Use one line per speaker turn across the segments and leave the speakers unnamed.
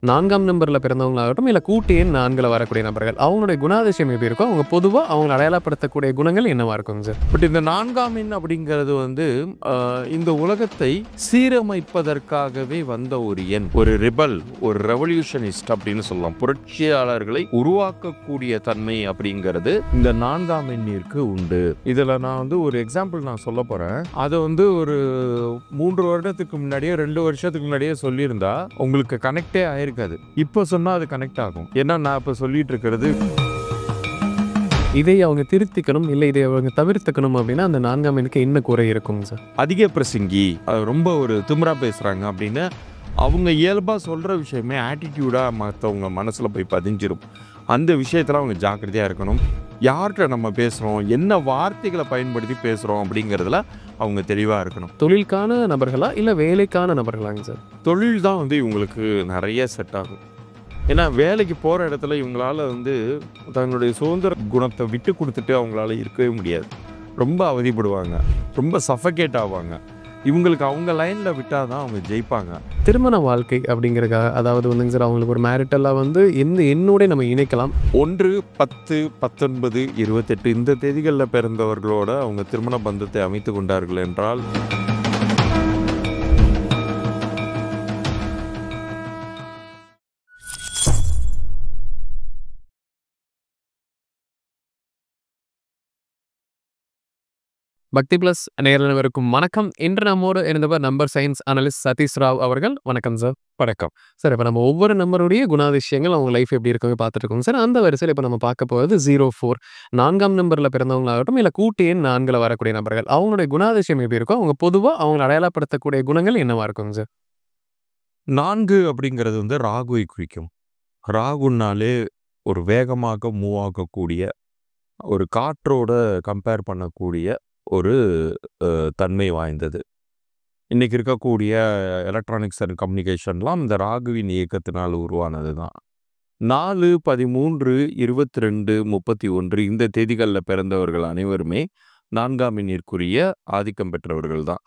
4ஆம் நம்பர்ல பிறந்தவங்களாகட்டும், இல்ல கூட்டு எண் 4ல வரக்கூடிய நபர்கள். அவங்களுடைய குணாதிசயம் எப்படி இருக்கும்? அவங்க பொதுவா அவங்கள அடையாளப்படுத்தக்கூடிய குணங்கள் என்னவா இருக்குங்க சார்?
பட் இந்த 4ஆம் எண் அப்படிங்கிறது வந்து அ இந்த உலகத்தை சீரமைப்பதற்காகவே வந்த ஒரு எண். ஒரு ரிபல், ஒரு ரெவல்யூஷனிஸ்ட் அப்படின்னு சொல்லலாம். புரட்சியாளர்களை உருவாக்கக்கூடிய தன்மை அப்படிங்கிறது இந்த 4ஆம் எண்ணிற்கு உண்டு. இதுல நான் வந்து ஒரு எக்ஸாம்பிள் நான் சொல்லப் போறேன். அத வந்து ஒரு 3 வருடத்துக்கு முன்னாடியே, 2 வருஷத்துக்கு முன்னாடியே சொல்லியிருந்தா உங்களுக்கு கனெக்டே ஆயிருக்காது. இப்ப சொன்னா அது கனெக்ட் ஆகும். ஏன்னா நான் இப்ப சொல்லிட்டு இருக்கிறது
இதை அவங்க திருத்திக்கணும், இல்ல இதை அவங்க தவிர்த்துக்கணும் அப்படின்னா, அந்த 4ஆம் எண்ணுக்கு என்ன குறை இருக்குங்க சார்?
அதிக பிரசங்கி, ரொம்ப ஒரு திமிரா பேசுறாங்க அப்படின்னு அவங்க இயல்பா சொல்ற விஷயமே ஆட்டிடியூடா மத்தவங்க மனசுல போய் பதிஞ்சிரும். அந்த விஷயத்துல அவங்க ஜாக்கிரதையா இருக்கணும். யார்கிட்ட நம்ம பேசுறோம், என்ன வார்த்தைகளை பயன்படுத்தி பேசுறோம் அப்படிங்கிறதுல அவங்க தெளிவா இருக்கணும்.
தொழிலுக்கான நபர்களா? இல்ல வேலைக்கான நபர்களாங்க சார்?
தொழில் தான் வந்து இவங்களுக்கு நிறைய செட் ஆகும். ஏன்னா வேலைக்கு போற இடத்துல இவங்களால வந்து தங்களுடைய சுதந்திர குணத்தை விட்டு கொடுத்துட்டு அவங்களால இருக்கவே முடியாது. ரொம்ப அவதிப்படுவாங்க, ரொம்ப சஃபகேட் ஆவாங்க. இவங்களுக்கு அவங்க லைன்ல விட்டாதான் அவங்க ஜெயிப்பாங்க.
திருமண வாழ்க்கை அப்படிங்கிறதுக்காக, அதாவது வந்துங்க சார், அவங்களுக்கு ஒரு மேரிட்டலா வந்து எந்த எண்ணோட நம்ம இணைக்கலாம்?
1, 10, 19, 28 இந்த தேதிகள்ல பிறந்தவர்களோட அவங்க திருமண பந்தத்தை அமைத்துக் கொண்டார்கள் என்றால்
பக்தி பிளஸ் நேயர்கள் அனைவருக்கும் வணக்கம். இன்று நம்மோடு இருந்தவர் number science analyst Satish Rao அவர்கள். வணக்கம் சார்.
வணக்கம்.
சார், இப்ப நம்ம ஒவ்வொரு நம்பருடைய குணாதிசயங்கள், அவங்க லைஃப் எப்படி இருக்குன்னு பார்த்துட்டு இருக்கோம் சார். அந்த வரிசையில இப்ப நம்ம பார்க்க போறது 04 4ஆம் நம்பர்ல பிறந்தவங்களாகட்டும், இல்ல கூட்டு எண் 4ல வரக்கூடிய நபர்கள். அவங்களுடைய குணாதிசயம் எப்படி இருக்கும்? அவங்க பொதுவா அவங்கள அடையாளப்படுத்தக்கூடிய குணங்கள் என்னவா இருக்குங்க சார்?
4 அப்படிங்கிறது வந்து ராகுவை குறிக்கும். ராகுனாலே ஒரு வேகமாக மூவ் ஆகக்கூடிய, ஒரு காற்றோட கம்பேர் பண்ணக்கூடிய ஒரு தன்மை வாய்ந்தது. இன்னைக்கு இருக்கக்கூடிய எலக்ட்ரானிக்ஸ் அண்ட் கம்யூனிகேஷன்லாம் இந்த ராகுவின் இயக்கத்தினால் உருவானது தான். 4, 13, 22, 31 இந்த தேதிகளில் பிறந்தவர்கள் அனைவருமே 4ஆம் எண்ணிற்குரிய ஆதிக்கம் பெற்றவர்கள் தான்.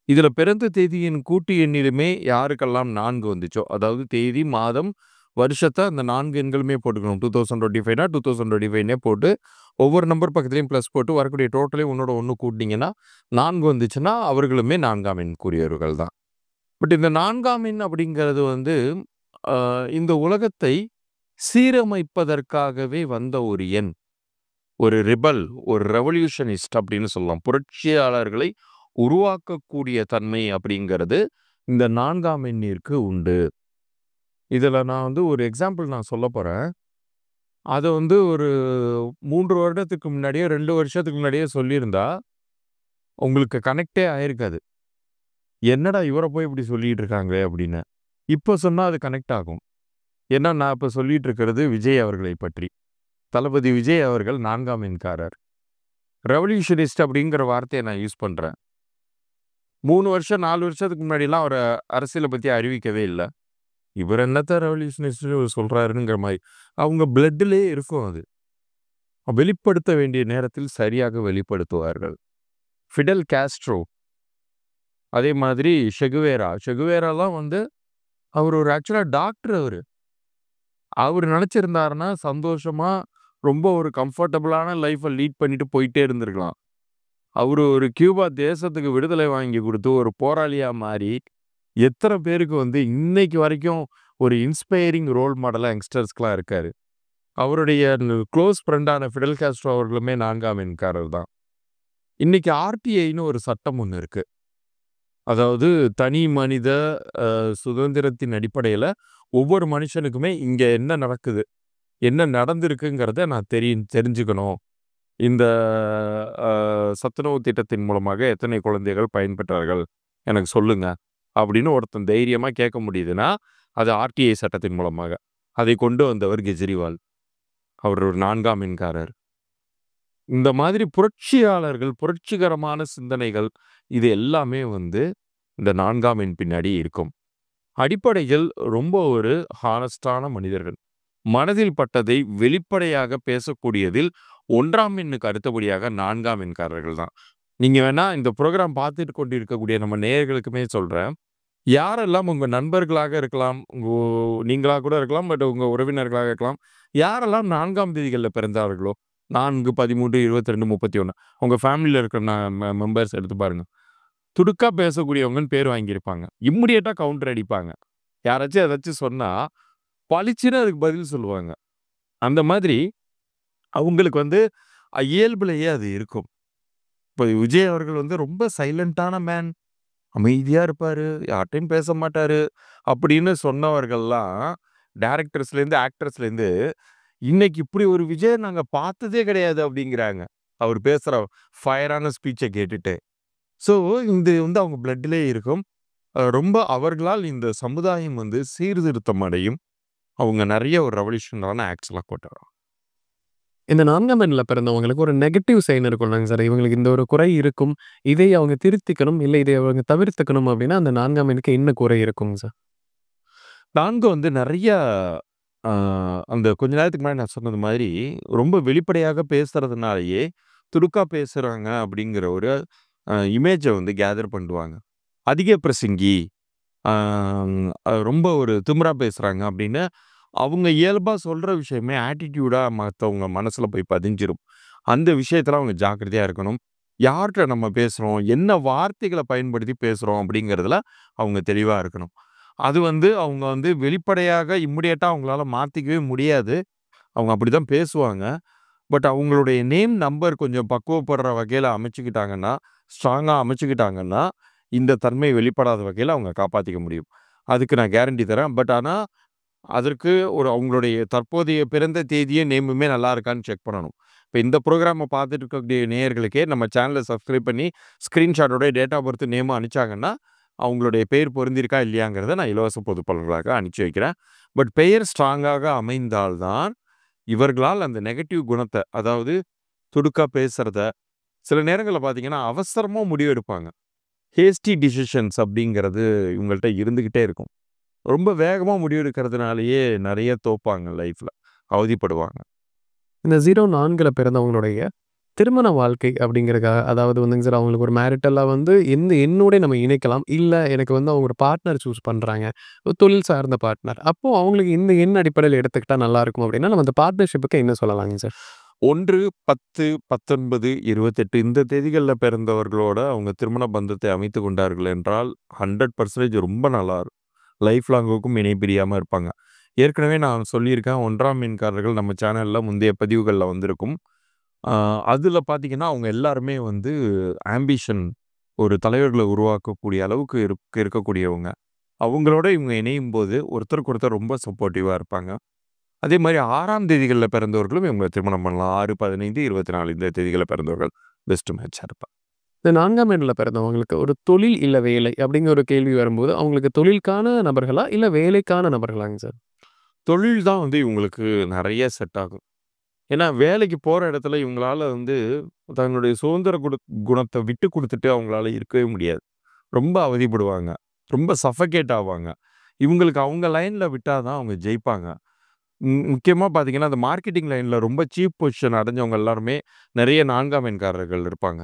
இதுல பிறந்த தேதியின் கூட்டு எண்ணிலுமே யாருக்கெல்லாம் 4 வந்துச்சோ, அதாவது தேதி, மாதம், வருஷத்தை அந்த 4 எண்களுமே போட்டுக்கணும். 2025னா 2025னே போட்டு ஒவ்வொரு நம்பர் பக்கத்துலையும் ப்ளஸ் போட்டு வரக்கூடிய டோட்டலே ஒன்னோட ஒன்று கூட்டினீங்கன்னா 4 வந்துச்சுன்னா அவர்களுமே 4ஆம் எண்ணுக்குரியவர்கள் தான். பட் இந்த 4ஆம் எண் அப்படிங்கிறது வந்து இந்த உலகத்தை சீரமைப்பதற்காகவே வந்த ஒரு எண். ஒரு ரிபல், ஒரு ரெவல்யூஷனிஸ்ட் அப்படின்னு சொல்லலாம். புரட்சியாளர்களை உருவாக்கக்கூடிய தன்மை அப்படிங்கிறது இந்த 4ஆம் எண்ணிற்கு உண்டு. இதுல நான் வந்து ஒரு எக்ஸாம்பிள் நான் சொல்லப் போறேன். அத வந்து ஒரு 3 வருடத்துக்கு முன்னாடியே, 2 வருஷத்துக்கு முன்னாடியே சொல்லியிருந்தா உங்களுக்கு கனெக்டே ஆயிருக்காது. என்னடா இவர போய் இப்படி சொல்லிட்டு இருக்காங்களே அப்படின்னு. இப்ப சொன்னா அது கனெக்ட் ஆகும். ஏன்னா நான் இப்ப சொல்லிட்டு இருக்கிறது விஜய் அவர்களை பற்றி. தளபதி விஜய் அவர்கள் 4ஆம் எண்காரர். ரெவல்யூஷனிஸ்ட் அப்படிங்கிற வார்த்தையை நான் யூஸ் பண்றேன். 3 வருஷம், 4 வருஷத்துக்கு முன்னாடிலாம் அவர அரசியல பத்தி அறிவிக்கவே இல்ல. இவர் என்னத்த ரெவல்யூஷனிஸ்ட்னு சொல்றாருங்கிற மாரி. அவங்க பிளட்லயே இருக்கும் அது. வெளிப்படுத்த வேண்டிய நேரத்தில் சரியாக வெளிப்படுத்துவார்கள். ஃபிடெல் காஸ்ட்ரோ, அதே மாதிரி செகுவேராலாம் வந்து அவர் ஒரு ஆக்சுவலா டாக்டர் அவரு. அவரு நினைச்சிருந்தாருன்னா சந்தோஷமா ரொம்ப ஒரு கம்ஃபர்டபுளான லைஃப்ப லீட் பண்ணிட்டு போயிட்டே இருந்திருக்கலாம். அவரு ஒரு கியூபா தேசத்துக்கு விடுதலை வாங்கி குடுத்து ஒரு போராளியா மாறி, எத்தனை பேருக்கு வந்து இன்னைக்கு வரைக்கும் ஒரு இன்ஸ்பைரிங் ரோல் மாடலா யங்ஸ்டர்ஸ்க்குலாம் இருக்காரு. அவருடைய க்ளோஸ் ஃப்ரெண்டான ஃபிடெல் காஸ்ட்ரோ அவர்களுமே 4ஆம் எண்காரர் தான். இன்னைக்கு ஆர்டிஐன்னு ஒரு சட்டம் ஒண்ணு இருக்கு. அதாவது தனி மனித சுதந்திரத்தின் அடிப்படையில ஒவ்வொரு மனுஷனுக்குமே இங்க என்ன நடக்குது, என்ன நடந்திருக்குங்கிறத நான் தெரிஞ்சுக்கணும். இந்த சத்துணவு திட்டத்தின் மூலமாக எத்தனை குழந்தைகள் பயன்பெற்றார்கள் எனக்கு சொல்லுங்க அப்படின்னு ஒருத்தன் தைரியமா கேட்க முடியுதுன்னா அது ஆர்டிஐ சட்டத்தின் மூலமாக. அதை கொண்டு வந்தவர் கெஜ்ரிவால். அவர் ஒரு 4ஆம் எண்காரர். இந்த மாதிரி புரட்சியாளர்கள், புரட்சிகரமான சிந்தனைகள் இது எல்லாமே வந்து இந்த 4ஆம் எண் பின்னாடி இருக்கும். அடிப்படையில் ரொம்ப ஒரு ஹானஸ்டான மனிதர்கள். மனதில் பட்டதை வெளிப்படையாக பேசக்கூடியதில் 1ஆம் எண்ணுக்கு அடுத்தபடியாக 4ஆம் எண்காரர்கள் தான். நீங்க வேணா இந்த புரோகிராம் பார்த்துட்டு கொண்டிருக்கக்கூடிய நம்ம நேயர்களுக்குமே சொல்றேன். யாரெல்லாம் உங்க நண்பர்களாக இருக்கலாம், நீங்களா கூட இருக்கலாம், பட் உங்க உறவினர்களாக இருக்கலாம். யாரெல்லாம் 4ஆம் தேதிகள்ல பிறந்தார்களோ, 4, 13, 22, 31 உங்க ஃபேமிலில இருக்கிற மெம்பர்ஸ் எடுத்து பாருங்க. துடுக்கா பேசக்கூடியவங்கன்னு பேர் வாங்கியிருப்பாங்க. இம்மீடியட்டா கவுண்டர் அடிப்பாங்க. யாராச்சும் ஏதாச்சும் சொன்னா, பளிச்சுன்னு அதுக்கு பதில் சொல்லுவாங்க. அந்த மாதிரி அவங்களுக்கு வந்து இயல்புலயே அது இருக்கும். இப்ப விஜய் அவர்கள் வந்து ரொம்ப சைலன்ட்டான மேன். அமைதியா இருப்பாரு. யார்ட்டயும் பேச மாட்டாரு. அப்படின்னு சொன்னவர்கள்லாம் டைரக்டர்ஸ்லேருந்து, ஆக்டர்ஸ்லேருந்து இன்னைக்கு இப்படி ஒரு விஜய நாங்க பார்த்ததே கிடையாது அப்படிங்கிறாங்க. அவர் பேசுற ஃபயரான ஸ்பீச்ச கேட்டுட்டு. ஸோ இது வந்து அவங்க பிளட்லயே இருக்கும். ரொம்ப அவர்களால் இந்த சமுதாயம் வந்து சீர்திருத்தம் அடையும். அவங்க நெறைய ஒரு ரெவல்யூஷனரான ஆக்ட்ஸ்லாம் கொண்டு வரும்.
இந்த 4ஆம் எண்ல பிறந்தவங்களுக்கு ஒரு நெகட்டிவ் சைன் இருக்கும்லங்க சார். இவங்களுக்கு இந்த ஒரு குறை இருக்கும். இதை அவங்க திருத்திக்கணும், இல்ல இதை அவங்க தவிர்த்துக்கணும் அப்படின்னா, அந்த 4ஆம் எண்ணுக்கு என்ன குறை இருக்குங்க சார்?
4 வந்து நெறைய அ அந்த கொஞ்ச நேரத்துக்கு முன்னாடி நான் சொன்னது மாதிரி, ரொம்ப வெளிப்படையாக பேசுறதுனாலேயே, துடுக்கா பேசுறாங்க அப்படிங்கிற ஒரு இமேஜ வந்து கேதர் பண்ணுவாங்க. அதிக பிரசங்கி, அ ரொம்ப ஒரு திமிரா பேசுறாங்க அப்படின்னு, அவங்க இயல்பா சொல்ற விஷயமே ஆட்டிட்யூடா மத்தவங்க மனசுல போய் பதிஞ்சிரும். அந்த விஷயத்துல அவங்க ஜாக்கிரதையா இருக்கணும். யார்ட்ட நம்ம பேசுறோம்? என்ன வார்த்தைகள பயன்படுத்தி பேசுறோம்? அப்படிங்கிறதுல அவங்க தெளிவா இருக்கணும். அது வந்து அவங்க வந்து வெளிப்படையாக இம்மீடியட்டா அவங்களால மாத்திக்கவே முடியாது. அவங்க அப்படிதான் பேசுவாங்க. பட் அவங்களுடைய நேம், நம்பர் கொஞ்சம் பக்குவப்படுற வகையில அமைச்சுக்கிட்டாங்கன்னா, ஸ்ட்ராங்கா அமைச்சுக்கிட்டாங்கன்னா, இந்த தன்மை வெளிப்படாத வகையில அவங்க காப்பாத்திக்க முடியும். அதுக்கு நான் கேரண்டி தரேன். பட் ஆனா, அதற்கு ஒரு அவங்களுடைய தற்போதைய பிறந்த தேதியும், நேமுமே நல்லா இருக்கான்னு செக் பண்ணணும். இப்ப இந்த புரோகிராம பார்த்துட்டு இருக்கக்கூடிய நேயர்களுக்கே நம்ம சேனல சப்ஸ்கிரைப் பண்ணி, ஸ்கிரீன்ஷாட்டோட டேட் ஆஃப் பர்த், நேமும் அனுப்பிச்சாங்கன்னா, அவங்களுடைய பெயர் பொருந்திருக்கா இல்லையாங்கிறத நான் இலவச பொது பலன்களாக அனுப்பிச்சு வைக்கிறேன். பட் பெயர் ஸ்ட்ராங்காக அமைந்தால் தான், இவர்களால் அந்த நெகட்டிவ் குணத்த, அதாவது துடுக்கா பேசுறத, சில நேரங்கள்ல பார்த்தீங்கன்னா, அவசரமா முடிவு எடுப்பாங்க. ஹேஸ்டி டிசிஷன்ஸ் அப்படிங்கிறது இவங்கள்ட்ட இருந்துகிட்டே இருக்கும். ரொம்ப வேகமா முடிவு எடுக்கிறதுனாலேயே நெறைய தோப்பாங்க லைஃப்ல. அவதிப்படுவாங்க.
இந்த 04ல பிறந்தவங்களுடைய திருமண வாழ்க்கை அப்படிங்கிறதுக்காக, அதாவது வந்துங்க சார், அவங்களுக்கு ஒரு மேரிட்டலா வந்து எந்த எண்ணோட நம்ம இணைக்கலாம். இல்ல எனக்கு வந்து அவங்க ஒரு பார்ட்னர் சூஸ் பண்றாங்க. ஒரு தொழில் சார்ந்த பார்ட்னர். அப்போ அவங்களுக்கு இந்த எண் அடிப்படையில எடுத்துக்கிட்டா நல்லாருக்கும் அப்படின்னா, நம்ம அந்த பார்ட்னர்ஷிப்க்கு என்ன சொல்லலாங்க சார்?
1, 10, 19, 28 இந்த தேதிகள்ல பிறந்தவர்களோட அவங்க திருமண பந்தத்தை அமைத்துக் கொண்டார்கள் என்றால் 100% ரொம்ப நல்லா இருக்கும். லைஃப் லாங்குக்கும் இணை பிரியாம இருப்பாங்க. ஏற்கனவே நான் சொல்லியிருக்கேன், 1ஆம் எண்காரர்கள் நம்ம சேனல்ல முந்தைய பதிவுகள்ல வந்திருக்கும். அதுல பார்த்தீங்கன்னா, அவங்க எல்லாருமே வந்து ஆம்பிஷன், ஒரு தலைவர்கள உருவாக்கக்கூடிய அளவுக்கு இருக்கக்கூடியவங்க. அவங்களோட இவங்க இணையும்போது ஒருத்தருக்கு ஒருத்தர் ரொம்ப சப்போர்ட்டிவா இருப்பாங்க. அதே மாரி 6ஆம் தேதிகள்ல பிறந்தவர்களும் இவங்க திருமணம் பண்ணலாம். 6, 15, 24 இந்த தேதிகள்ல பிறந்தவர்கள் பெஸ்ட் மேட்ச்சா இருப்பாங்க.
இந்த 4ஆம் எண்ல பிறந்தவங்களுக்கு ஒரு தொழில் இல்ல வேலை அப்படிங்கிற ஒரு கேள்வி வரும்போது, அவங்களுக்கு தொழிலுக்கான நபர்களா? இல்ல வேலைக்கான நபர்களாங்க சார்?
தொழில் தான் வந்து இவங்களுக்கு நெறைய செட் ஆகும். ஏன்னா வேலைக்கு போற இடத்துல இவங்களால வந்து தன்னுடைய சுதந்திர குணத்த விட்டு குடுத்துட்டு அவங்களால இருக்கவே முடியாது. ரொம்ப அவதிப்படுவாங்க. ரொம்ப சஃபகேட் ஆவாங்க. இவங்களுக்கு அவங்க லைன்ல விட்டா தான் அவங்க ஜெயிப்பாங்க. முக்கியமா பார்த்தீங்கன்னா, அந்த மார்க்கெட்டிங் லைன்ல ரொம்ப சீப் பொசிஷன் அடைஞ்சவங்க எல்லாருமே நெறைய 4ஆம் எண்காரர்கள் இருப்பாங்க.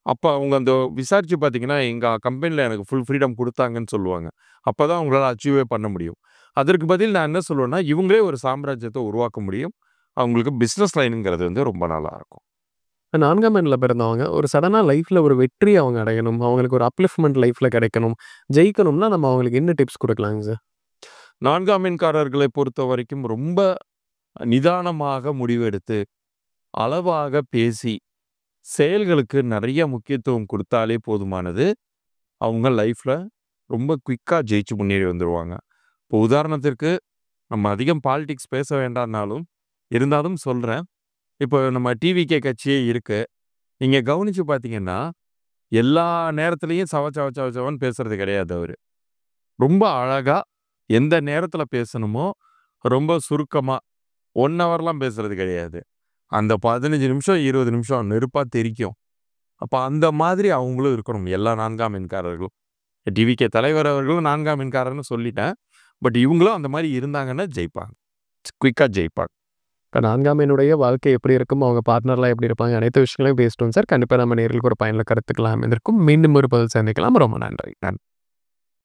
அப்ப அவங்க அந்த விசாரிச்சு பார்த்தீங்கன்னா, எங்க கம்பெனில எனக்கு ஃபுல் ஃப்ரீடம் குடுத்தாங்கன்னு சொல்லுவாங்க. அப்பதான் அவங்களால அச்சீவே பண்ண முடியும். அதற்கு பதில் நான் என்ன சொல்லுவேன்னா, இவங்களே ஒரு சாம்ராஜ்யத்த உருவாக்க முடியும். அவங்களுக்கு பிசினஸ் லைன்ங்கிறது வந்து ரொம்ப நல்லாருக்கும்.
4ஆம் எண்ல பிறந்தவங்க ஒரு சடனா லைஃப்ல ஒரு வெற்றி அவங்க அடையணும். அவங்களுக்கு ஒரு அப்லிஃப்ட்மென்ட் லைஃப்ல கிடைக்கணும். ஜெயிக்கணும்னா நம்ம அவங்களுக்கு என்ன டிப்ஸ் குடுக்கலாங்க சார்?
4ஆம் எண்காரர்களை பொறுத்தவரைக்கும் ரொம்ப நிதானமாக முடிவெடுத்து, அளவாக பேசி, செயல்களுக்கு நெறைய முக்கியத்துவம் குடுத்தாலே போதுமானது. அவங்க லைஃப்ல ரொம்ப குயிக்கா ஜெயிச்சு முன்னேறி வந்துருவாங்க. இப்போ உதாரணத்திற்கு, நம்ம அதிகம் பாலிடிக்ஸ் பேச வேண்டாம்னாலும், இருந்தாலும் சொல்றேன். இப்போ நம்ம டிவிகே கட்சியே இருக்கு. நீங்க கவனிச்சு பார்த்தீங்கன்னா, எல்லா நேரத்திலயும் சவ சவ சவ சவன்னு பேசுறது கிடையாது அவரு. ரொம்ப அழகா எந்த நேரத்தில பேசணுமோ, ரொம்ப சுருக்கமா 1 ஹவர்லாம் பேசுறது கிடையாது. அந்த 15 நிமிஷம், 20 நிமிஷம் நெருப்பா தெறிக்கும். அப்ப அந்த மாதிரி அவங்களும் இருக்கணும். எல்லா 4ஆம் எண்காரர்களும். டிவிகே தலைவர் அவர்களும் 4ஆம் எண்காரர்ன்னு சொல்லிட்டேன். பட் இவங்களும் அந்த மாரி இருந்தாங்கன்னா ஜெயிப்பாங்க. குயிக்கா ஜெயிப்பாங்க.
இப்ப 4ஆம் எண்ணுடைய வாழ்க்கை எப்படி இருக்கும்? அவங்க பார்ட்னர்லாம் எப்படி இருப்பாங்க? அனைத்து விஷயங்களையும் பேசிட்டோம் சார். கண்டிப்பா நம்ம நேயர்களுக்கு ஒரு பயனுள்ள கருத்துக்கள் அமைந்திருக்கும். மீண்டும் ஒரு பதிவில் சந்திக்கலாம். ரொம்ப நன்றி.
நன்றி.